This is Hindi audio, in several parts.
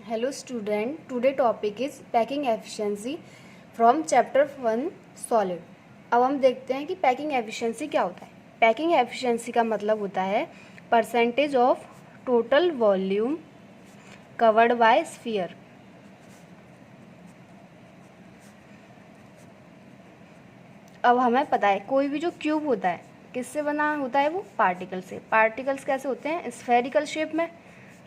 Hello student, today topic is packing efficiency from chapter 1 solid। अब हम देखते हैं कि पैकिंग एफिशिएंसी क्या होता है। पैकिंग एफिशिएंसी का मतलब होता है percentage of total volume covered by sphere. अब हमें पता है कोई भी जो क्यूब होता है किससे बना होता है, वो पार्टिकल से। पार्टिकल्स कैसे होते हैं, स्फेरिकल शेप में।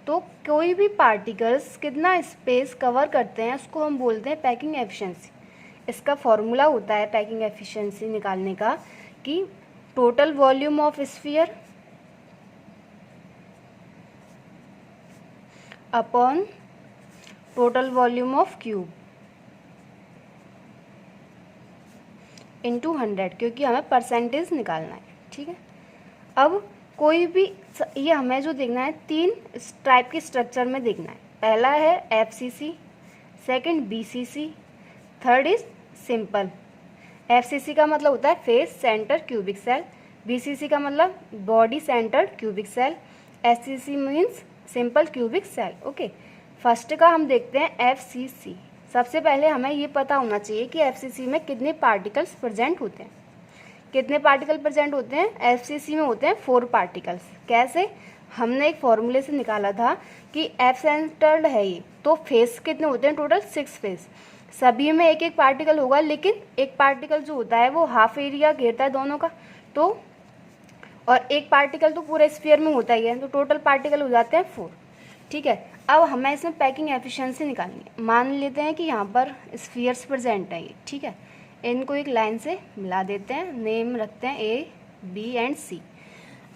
तो कोई भी पार्टिकल्स कितना स्पेस कवर करते हैं उसको हम बोलते हैं पैकिंग एफिशिएंसी। इसका फॉर्मूला होता है पैकिंग एफिशिएंसी निकालने का कि total volume of sphere upon total volume of cube into 100, क्योंकि हमें परसेंटेज निकालना है। ठीक है, अब कोई भी ये हमें जो देखना है तीन टाइप के स्ट्रक्चर में देखना है। पहला है FCC, second BCC, third is simple. FCC का मतलब होता है face center cubic cell, BCC का मतलब body center cubic cell, SCC means simple cubic cell. Okay, first का हम देखते हैं एफसीसी। सबसे पहले हमें ये पता होना चाहिए कि एफसीसी में कितने पार्टिकल्स प्रेजेंट होते हैं। कितने पार्टिकल प्रेजेंट होते हैं एफसीसी में? होते हैं 4 पार्टिकल्स। कैसे? हमने एक फॉर्मूले से निकाला था कि एफ सेंटर्ड है ये, तो फेस कितने होते हैं? Total 6 face. सभी में एक एक पार्टिकल होगा, लेकिन एक पार्टिकल जो होता है वो हाफ एरिया घेरता है दोनों का, तो और एक पार्टिकल तो पूरे स्फीयर में होता ही है, तो टोटल पार्टिकल हो जाते हैं 4। ठीक है, अब हमें इसमें पैकिंग एफिशिएंसी निकालनी है। मान लेते हैं कि यहाँ पर स्फीयर्स प्रेजेंट है ये। ठीक है, इनको एक लाइन से मिला देते हैं, नेम रखते हैं ए बी एंड सी।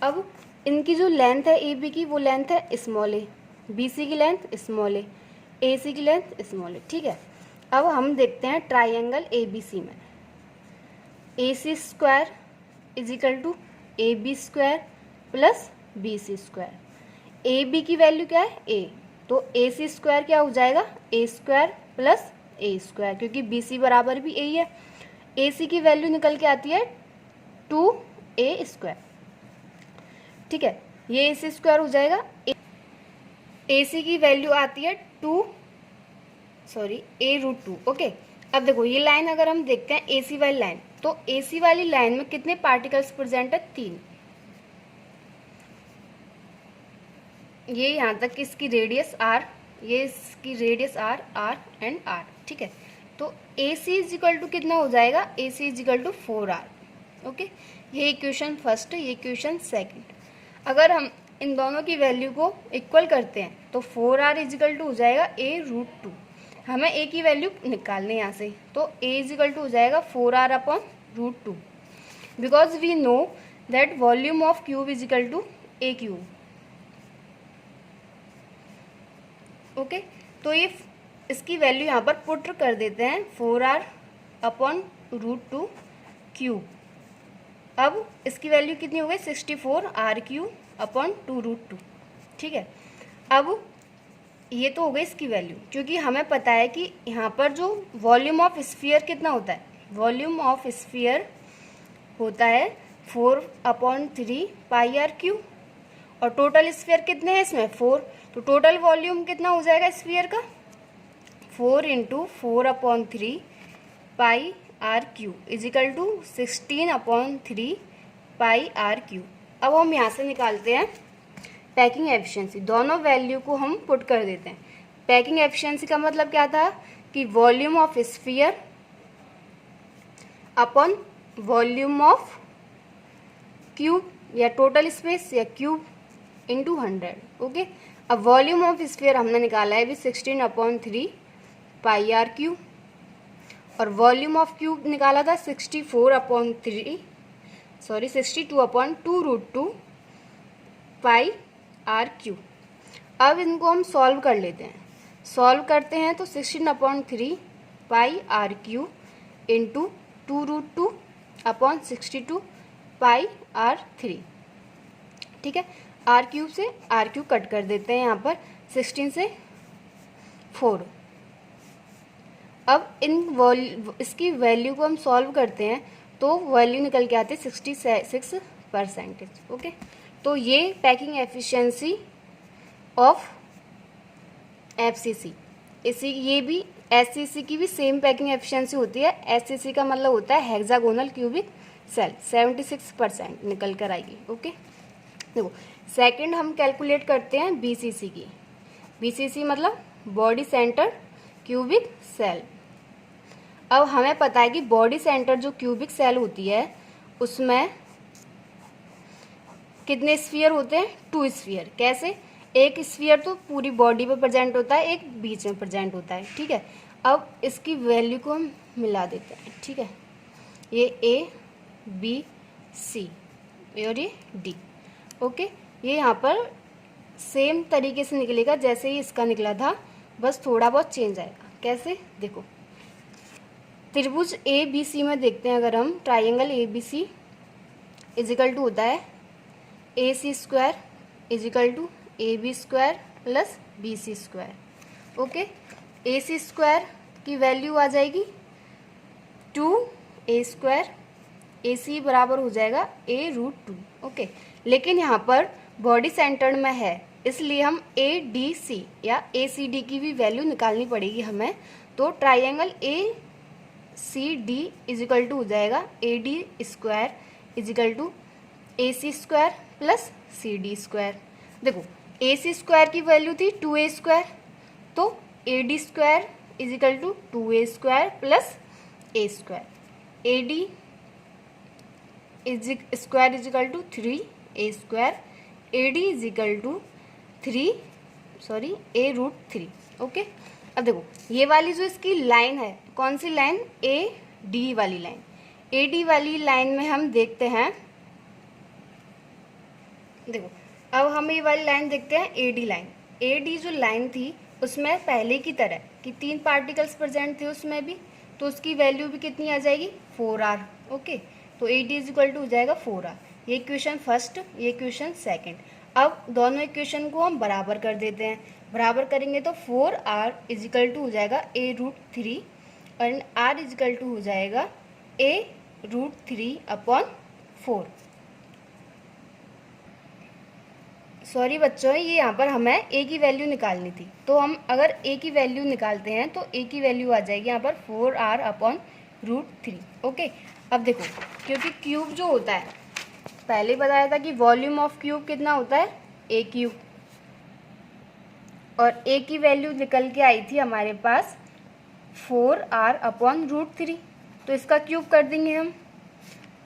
अब इनकी जो लेंथ है ए बी की, वो लेंथ है स्मॉल ए, बी सी की लेंथ स्मॉल ए सी की लेंथ स्मॉल ए। ठीक है, अब हम देखते हैं ट्राइंगल ए बी सी में A C square is equal to A B square plus B C square. A B की वैल्यू क्या है? ए, तो ए सी स्क्वायर क्या हो जाएगा? ए स्क्वायर प्लस ए स्क्वायर, क्योंकि बी सी बराबर भी ए ही है। ए सी की वैल्यू निकल के आती है 2a स्क्वायर। ठीक है, ये ए सी स्क्वायर हो जाएगा। ए सी की वैल्यू आती है ए रूट 2। ओके, अब देखो ये लाइन अगर हम देखते हैं ए सी वाली लाइन, तो ए सी वाली लाइन में कितने पार्टिकल्स प्रेजेंट है? 3। ये यहाँ तक इसकी रेडियस आर, ये इसकी radius R, R and R. ठीक है, तो A C is equal to कितना हो जाएगा? A C is equal to 4r। Okay, ये इक्वेशन फर्स्ट, ये इक्वेशन सेकंड। अगर हम इन दोनों की वैल्यू को इक्वल करते हैं तो 4r इज इक्वल टू हो जाएगा ए रूट 2। हमें ए की वैल्यू निकालनी है यहाँ से, तो ए इज इक्वल टू हो जाएगा 4r upon root 2, because we know that volume of cube is equal to A cube. Okay, तो ये इसकी वैल्यू यहाँ पर पुट कर देते हैं 4r अपॉन रूट 2 क्यूब। अब इसकी वैल्यू कितनी हो गई? 64r cube upon 2 root 2। ठीक है, अब ये तो हो गई इसकी वैल्यू, क्योंकि हमें पता है कि यहाँ पर जो वॉल्यूम ऑफ स्फीयर कितना होता है, वॉल्यूम ऑफ स्फीयर होता है 4/3 पाई आर क्यूब, और टोटल स्फीयर कितने हैं इसमें? 4। तो टोटल वॉल्यूम कितना हो जाएगा स्फीयर का? 4 into 4/3 pi R cube is equal to 16/3 pi R cube. अब हम यहाँ से निकालते हैं पैकिंग एफिशिएंसी। दोनों वैल्यू को हम पुट कर देते हैं। पैकिंग एफिशिएंसी का मतलब क्या था कि volume of sphere upon volume of cube या टोटल स्पेस या क्यूब इंटू 100। ओके, अब वॉल्यूम ऑफ स्फीयर हमने निकाला है भी 16/3 पाई आर क्यूब, और वॉल्यूम ऑफ क्यूब निकाला था 62/2 रूट 2 पाई आर क्यूब। अब इनको हम सॉल्व कर लेते हैं। सॉल्व करते हैं तो 16/3 pi R cube into 2 root 2 upon 62 pi R 3। ठीक है, आर क्यूब से आर क्यूब कट कर देते हैं यहाँ पर, 16 से 4। अब इसकी वैल्यू को हम सॉल्व करते हैं तो वैल्यू निकल के आती है 66%। ओके, तो ये पैकिंग एफिशिएंसी ऑफ FCC। इसी ये भी SCC की भी सेम पैकिंग एफिशिएंसी होती है। SCC का मतलब होता है हेक्सागोनल क्यूबिक सेल, 76% निकल कर आएगी। ओके, देखो सेकंड हम कैलकुलेट करते हैं BCC की। BCC मतलब बॉडी सेंटर क्यूबिक सेल। अब हमें पता है कि बॉडी सेंटर जो क्यूबिक सेल होती है उसमें कितने स्फीयर होते हैं? 2 स्फीयर। कैसे? एक स्फीयर तो पूरी बॉडी पे प्रेजेंट होता है, एक बीच में प्रेजेंट होता है। ठीक है, अब इसकी वैल्यू को हम मिला देते हैं। ठीक है, ये A B C और ये D। ओके, ये यहाँ पर सेम तरीके से निकलेगा जैसे ही इसका निकला था, बस थोड़ा बहुत चेंज आएगा। कैसे? देखो त्रिभुज ABC में देखते हैं अगर हम, ट्राइंगल ABC इजिकल टू होता है AC square is equal to AB square plus BC square. Okay, AC square की वैल्यू आ जाएगी 2A स्क्वायर, AC बराबर हो जाएगा A√2। ओके, लेकिन यहाँ पर बॉडी सेंटर्ड में है इसलिए हम ADC या ACD की भी वैल्यू निकालनी पड़ेगी हमें। तो ट्राइंगल ACD इजिकल टू हो जाएगा AD square is equal to AC square plus CD square. देखो AC स्क्वायर की वैल्यू थी 2A स्क्वायर, तो AD square is equal to 2A square plus A square. AD square is equal to 3A square, AD is equal to A√3। Okay, अब देखो ये वाली जो इसकी लाइन है, कौन सी लाइन? AD वाली लाइन। AD वाली लाइन में हम देखते हैं, देखो अब हम ये वाली लाइन देखते हैं AD लाइन। AD जो लाइन थी उसमें पहले की तरह कि 3 पार्टिकल्स प्रेजेंट थे उसमें भी, तो उसकी वैल्यू भी कितनी आ जाएगी? 4R। ओके, तो AD इजिकल टू हो जाएगा 4R। ये इक्वेशन फर्स्ट, ये इक्वेशन सेकंड। अब दोनों इक्वेशन को हम बराबर कर देते हैं। बराबर करेंगे तो 4R इजिकल टू हो जाएगा A√3 और R इजिकल टू हो जाएगा A√3/4। सॉरी बच्चों, ये यहाँ पर हमें A की वैल्यू निकालनी थी, तो हम अगर A की वैल्यू निकालते हैं तो A की वैल्यू आ जाएगी यहाँ पर 4R/√3। ओके, अब देखो क्योंकि क्यूब जो होता है, पहले बताया था कि वॉल्यूम ऑफ क्यूब कितना होता है? A क्यूब, और A की वैल्यू निकल के आई थी हमारे पास 4R/√3, तो इसका क्यूब कर देंगे हम,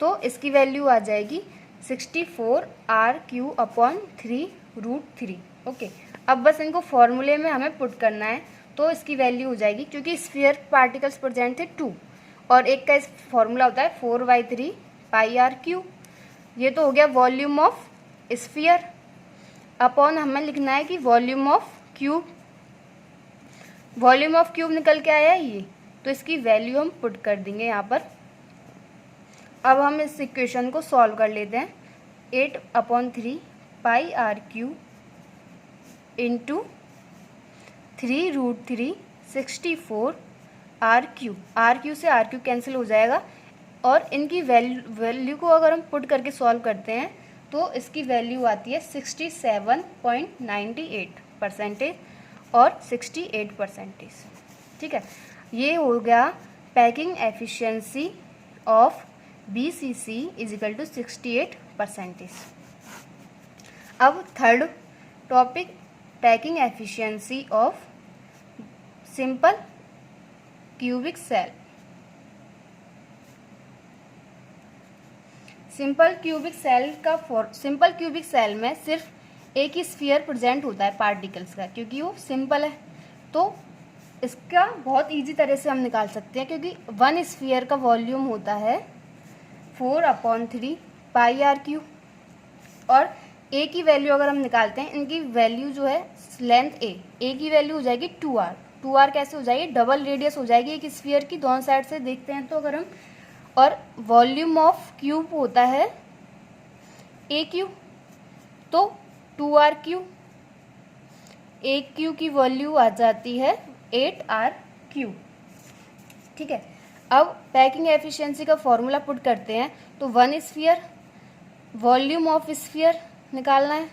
तो इसकी वैल्यू आ जाएगी 64R³/3√3। ओके, अब बस इनको फॉर्मूले में हमें पुट करना है, तो इसकी वैल्यू हो जाएगी, क्योंकि स्फीयर पार्टिकल्स प्रेजेंट थे 2 और एक का इस फॉर्मूला होता है 4/3πr³। ये तो हो गया वॉल्यूम ऑफ स्फीयर, अपॉन हमें लिखना है कि volume of cube. Volume of cube निकल के आया ये, तो इसकी वैल्यू हम पुट कर देंगे यहाँ पर। अब हम इस इक्वेशन को सॉल्व कर लेते हैं। 8/3πr³ into 3√3 64R³। R³ से R³ कैंसिल हो जाएगा, और इनकी वैल्यू को अगर हम पुट करके सॉल्व करते हैं तो इसकी वैल्यू आती है 67.98% और 68%। ठीक है, ये हो गया packing efficiency of BCC is equal to 68%। अब third topic, packing efficiency of simple cubic cell. Simple cubic cell में सिर्फ एक ही स्फीयर प्रेजेंट होता है पार्टिकल्स का, क्योंकि वो सिंपल है, तो इसका बहुत इजी तरह से हम निकाल सकते हैं, क्योंकि 1 स्फीयर का वॉल्यूम होता है 4/3πr³, और A की वैल्यू अगर हम निकालते हैं, इनकी वैल्यू जो है लेंथ A की वैल्यू हो जाएगी 2R। 2R कैसे हो जाएगी? डबल रेडियस हो जाएगी एक स्फीयर की, दोनों साइड से देखते हैं तो अगर हम, और वॉल्यूम ऑफ क्यूब होता है A³, तो 2R³। A³ की वैल्यू आ जाती है 8R³। ठीक है, अब पैकिंग एफिशिएंसी का फॉर्मूला पुट करते हैं, तो 1 स्फीयर वॉल्यूम ऑफ स्फीयर निकालना है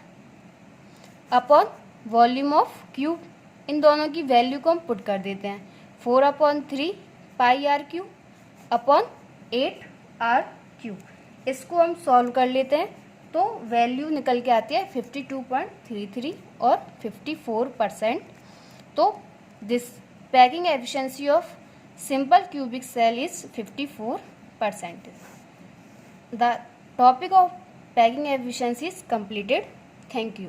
अपॉन वॉल्यूम ऑफ क्यूब। इन दोनों की वैल्यू को हम पुट कर देते हैं 4/3 pi are Q upon 8r3। इसको हम सॉल्व कर लेते हैं तो वैल्यू निकल के आती है 52.33 और 54%। तो this packing efficiency of simple cubic cell is 54%. The topic of packing efficiency is completed. Thank you.